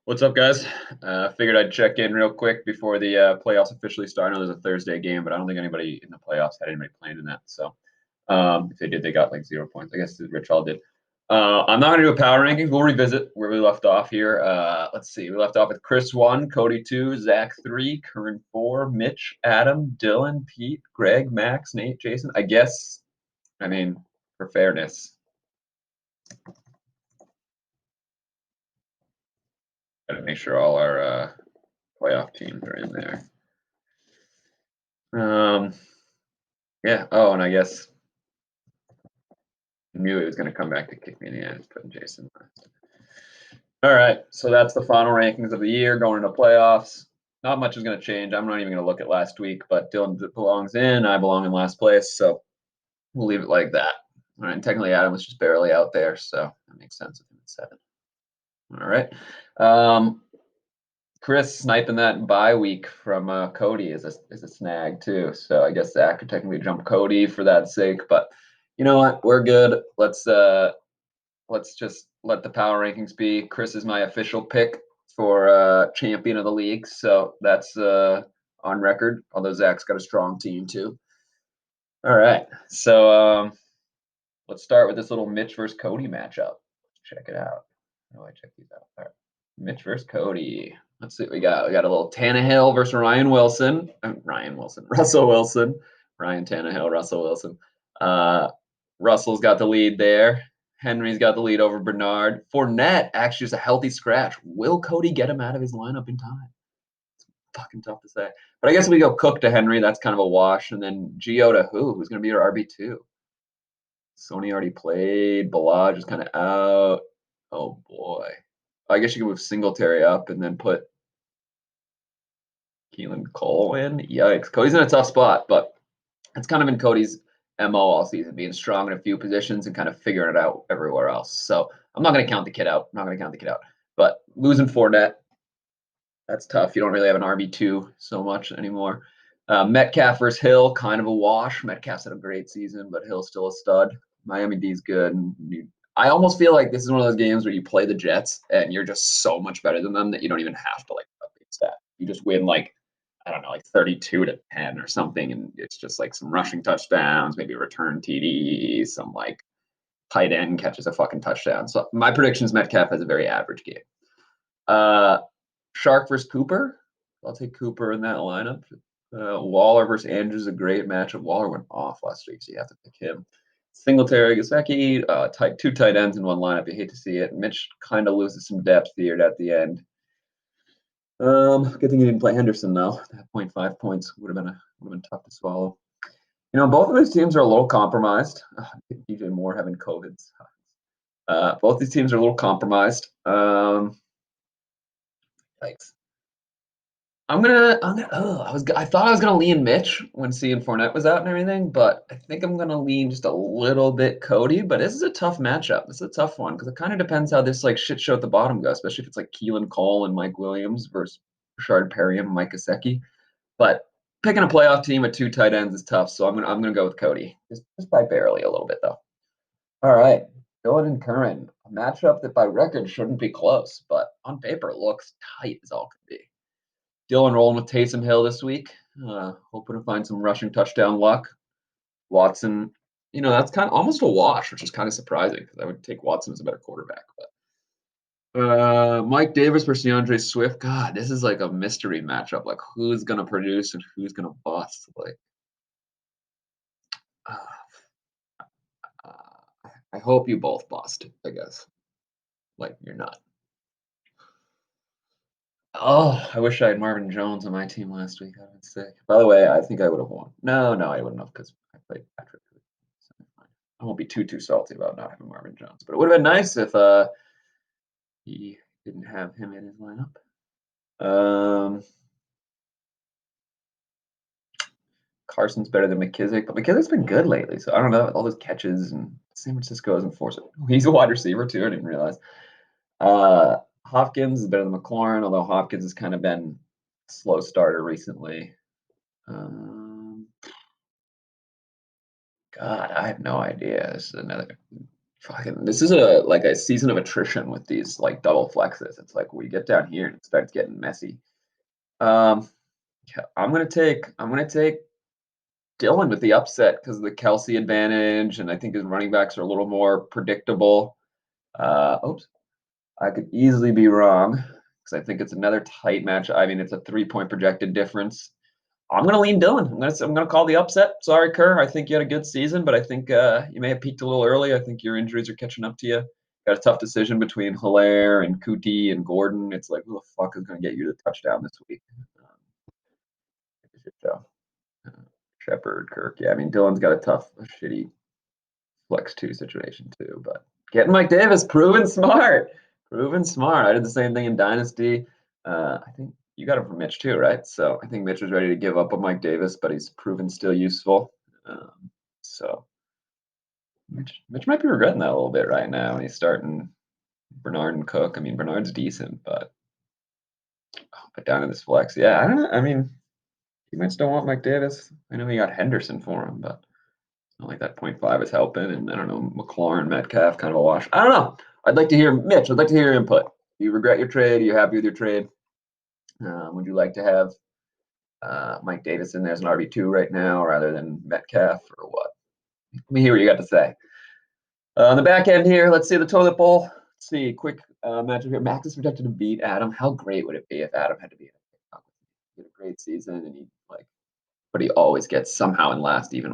What's up, guys? Figured I'd check in real quick before the playoffs officially start. I know there's a Thursday game, but I don't think anybody in the playoffs had anybody playing in that. So if they did, they got like 0 points. I guess Rich all did. I'm not going to do a power rankings. We'll revisit where we left off here. Let's see. We left off with Chris 1, Cody 2, Zach 3, Kern 4, Mitch, Adam, Dylan, Pete, Greg, Max, Nate, Jason. I mean, for fairness, got to make sure all our playoff teams are in there. Yeah. Oh, and I guess I knew he was going to come back to kick me in the end, putting Jason last. All right. So that's the final rankings of the year going into playoffs. Not much is going to change. I'm not even going to look at last week, but Dylan belongs in. I belong in last place. So we'll leave it like that. All right. And technically, Adam was just barely out there. So that makes sense with him at 7. All right. Chris sniping that bye week from Cody is a snag too. So I guess Zach could technically jump Cody for that sake. But you know what? We're good. Let's just let the power rankings be. Chris is my official pick for champion of the league. So that's on record. Although Zach's got a strong team too. All right. So let's start with this little Mitch versus Cody matchup. Check it out. How do I check these out? All right. Mitch versus Cody. Let's see what we got. We got a little Tannehill versus Ryan Wilson. Russell Wilson. Ryan Tannehill, Russell Wilson. Russell's got the lead there. Henry's got the lead over Bernard. Fournette actually is a healthy scratch. Will Cody get him out of his lineup in time? It's fucking tough to say. But I guess if we go Cook to Henry, that's kind of a wash. And then Gio to who? Who's going to be our RB2? Sony already played. Balaj is kind of out. Oh, boy. I guess you can move Singletary up and then put Keelan Cole in. Yikes. Cody's in a tough spot, but it's kind of been Cody's MO all season, being strong in a few positions and kind of figuring it out everywhere else. So I'm not going to count the kid out. But losing Fournette, that's tough. You don't really have an RB2 so much anymore. Metcalf versus Hill, kind of a wash. Metcalf's had a great season, but Hill's still a stud. Miami D's good. I almost feel like this is one of those games where you play the Jets and you're just so much better than them that you don't even have to like update stat. You just win like I don't know, like 32-10 or something, and it's just like some rushing touchdowns, maybe a return TD, some like tight end catches a fucking touchdown. So my prediction is Metcalf has a very average game. Shark versus Cooper. I'll take Cooper in that lineup. Waller versus Andrews is a great matchup. Waller went off last week, so you have to pick him. Singletary, Gesicki, two tight ends in one lineup. You hate to see it. Mitch kind of loses some depth here at the end. Good thing he didn't play Henderson though. That 0.5 points would have been tough to swallow. You know, both of these teams are a little compromised. DJ Moore having COVID. Both these teams are a little compromised. Thanks. I thought I was gonna lean Mitch when seeing Fournette was out and everything, but I think I'm gonna lean just a little bit Cody. But this is a tough matchup. This is a tough one because it kind of depends how this like shit show at the bottom goes, especially if it's like Keelan Cole and Mike Williams versus Rashard Perry and Mike Gesicki. But picking a playoff team with 2 tight ends is tough, so I'm gonna go with Cody, just by barely a little bit though. All right, Dylan and Curran, a matchup that by record shouldn't be close, but on paper looks tight as all can be. Dylan rolling with Taysom Hill this week, hoping to find some rushing touchdown luck. Watson, that's kind of almost a wash, which is kind of surprising because I would take Watson as a better quarterback, but. Mike Davis versus DeAndre Swift. God, this is like a mystery matchup. Like, who's gonna produce and who's gonna bust? Like, uh, I hope you both bust. I guess. Like, you're not. Oh, I wish I had Marvin Jones on my team last week. I'd been sick. By the way, I think I would have won. No, I wouldn't have because I played Patrick. So I won't be too salty about not having Marvin Jones, but it would have been nice if he didn't have him in his lineup. Carson's better than McKissick, but McKissick's been good lately. So I don't know. All those catches and San Francisco isn't forcing. He's a wide receiver too. I didn't realize. Hopkins is better than McLaurin, although Hopkins has kind of been a slow starter recently. God, I have no idea. This is another Fucking, this is a season of attrition with these like double flexes. It's like we get down here and it starts getting messy. Um, yeah, I'm gonna take Dylan with the upset because of the Kelsey advantage, and I think his running backs are a little more predictable. Oops, I could easily be wrong because I think it's another tight match. I mean, it's a 3-point projected difference. I'm gonna lean Dylan. I'm gonna call the upset. Sorry, Kerr. I think you had a good season, but I think you may have peaked a little early. I think your injuries are catching up to you. Got a tough decision between Hilaire and Kuti and Gordon. It's like, who the fuck is gonna get you the touchdown this week? It's a shit show. Uh, Shepard, Kirk. Yeah, I mean Dylan's got a tough, a shitty flex two situation too. But getting Mike Davis, proven smart, proven smart. I did the same thing in Dynasty. I think you got him from Mitch too, right? So I think Mitch was ready to give up on Mike Davis, but he's proven still useful. So Mitch might be regretting that a little bit right now. He's starting Bernard and Cook. I mean, Bernard's decent, but down in this flex, yeah, I don't know. I mean, he might still want Mike Davis. I know he got Henderson for him, but not like that 0.5 is helping. And I don't know, McLaurin, Metcalf, kind of a wash. I don't know. I'd like to hear Mitch. I'd like to hear your input. Do you regret your trade? Are you happy with your trade? Would you like to have Mike Davis in there as an RB2 right now rather than Metcalf or what? Let me hear what you got to say. On the back end here, let's see the toilet bowl. Let's see, quick matchup here. Max is projected to beat Adam. How great would it be if Adam had to beat him? He had a great season, and but he always gets somehow in last, even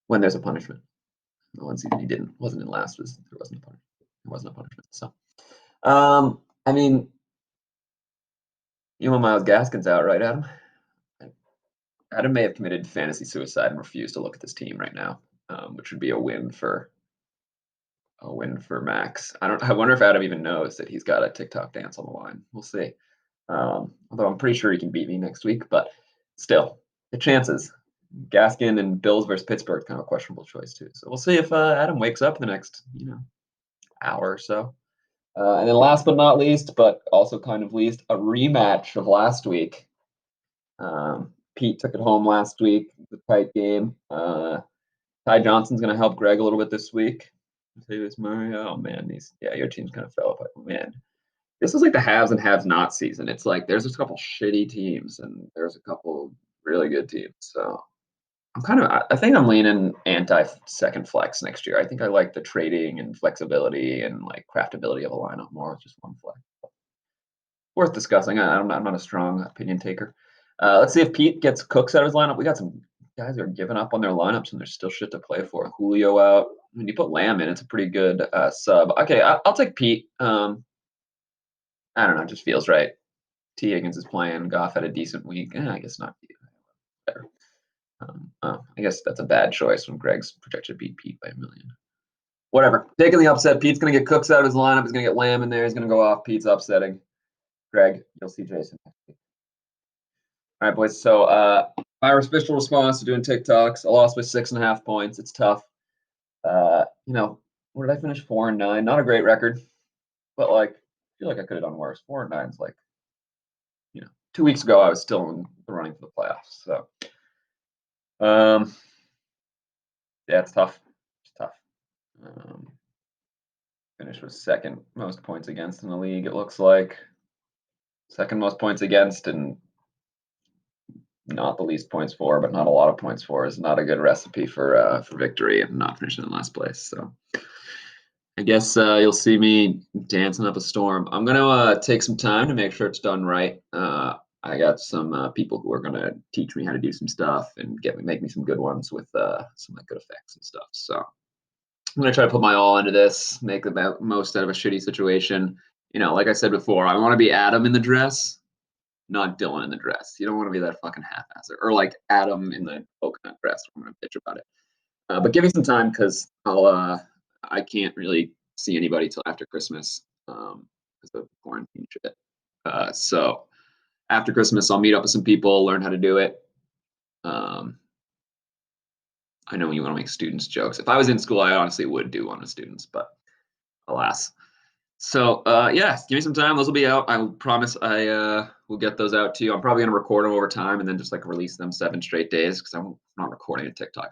when there's a punishment. The one season he wasn't in last was there wasn't a punishment. There wasn't a punishment. So, I mean, you know, Miles Gaskin's out, right, Adam? Adam may have committed fantasy suicide and refused to look at this team right now, which would be a win for Max. I wonder if Adam even knows that he's got a TikTok dance on the line. We'll see. Although I'm pretty sure he can beat me next week, but still, the chances. Gaskin and Bills versus Pittsburgh, kind of a questionable choice too. So we'll see if Adam wakes up in the next, hour or so. And then last but not least, but also kind of least, a rematch of last week. Pete took it home last week, the tight game. Ty Johnson's going to help Greg a little bit this week. Davis Murray. Oh man, your team's kind of fell apart. Man, this is like the haves and haves not season. It's like there's just a couple shitty teams and there's a couple really good teams. So I think I'm leaning anti second flex next year. I think I like the trading and flexibility and like craftability of a lineup more with just one flex. Worth discussing. I'm not a strong opinion taker. Let's see if Pete gets Cooks out of his lineup. We got some guys that are giving up on their lineups and there's still shit to play for. Julio out. When you put Lamb in, it's a pretty good sub. Okay, I'll take Pete. I don't know. It just feels right. T. Higgins is playing. Goff had a decent week. I guess not. Better. I guess that's a bad choice when Greg's projected to beat Pete by 1,000,000. Whatever. Taking the upset. Pete's going to get Cooks out of his lineup. He's going to get Lamb in there. He's going to go off. Pete's upsetting. Greg, you'll see Jason next week. All right, boys. So my official response to doing TikToks, I lost by 6.5 points. It's tough. Where did I finish? 4-9. Not a great record, but I feel like I could have done worse. 4-9 is 2 weeks ago I was still in the running for the playoffs. So, yeah, it's tough. It's tough. Finish with second most points against in the league. It looks like second most points against and not the least points for, but not a lot of points for is not a good recipe for victory and not finishing in last place. So I guess you'll see me dancing up a storm. I'm gonna take some time to make sure it's done right. I got some people who are gonna teach me how to do some stuff and make me some good ones with some good effects and stuff. So I'm gonna try to put my all into this, make the most out of a shitty situation. Like I said before, I want to be Adam in the dress, not Dylan in the dress. You don't want to be that fucking half-asser or like Adam in the coconut dress. I'm gonna bitch about it. But give me some time because I can't really see anybody till after Christmas because of quarantine shit. So after Christmas, I'll meet up with some people, learn how to do it. I know you want to make students jokes. If I was in school, I honestly would do one with students, but alas. So yeah, give me some time. Those will be out. I promise I will get those out to you. I'm probably gonna record them over time and then just release them 7 straight days because I'm not recording a TikTok.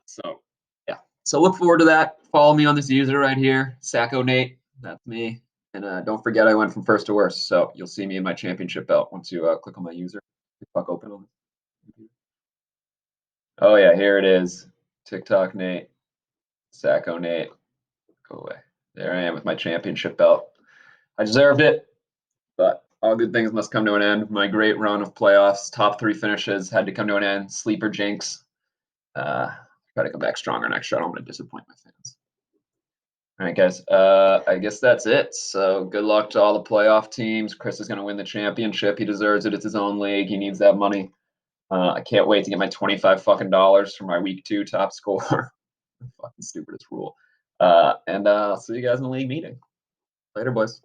So yeah, So look forward to that. Follow me on this user right here, Sacco Nate. That's me. And don't forget, I went from first to worst. So you'll see me in my championship belt once you click on my user. Fuck open on it. Oh yeah, here it is. TikTok Nate, Sacco Nate. Go away. There I am with my championship belt. I deserved it, but all good things must come to an end. My great run of playoffs, top 3 finishes had to come to an end. Sleeper jinx. Try to come back stronger next year. I don't want to disappoint my fans. All right, guys. I guess that's it. So good luck to all the playoff teams. Chris is going to win the championship. He deserves it. It's his own league. He needs that money. I can't wait to get my 25 fucking dollars for my week 2 top score. Fucking stupidest rule. And I'll see you guys in the league meeting. Later, boys.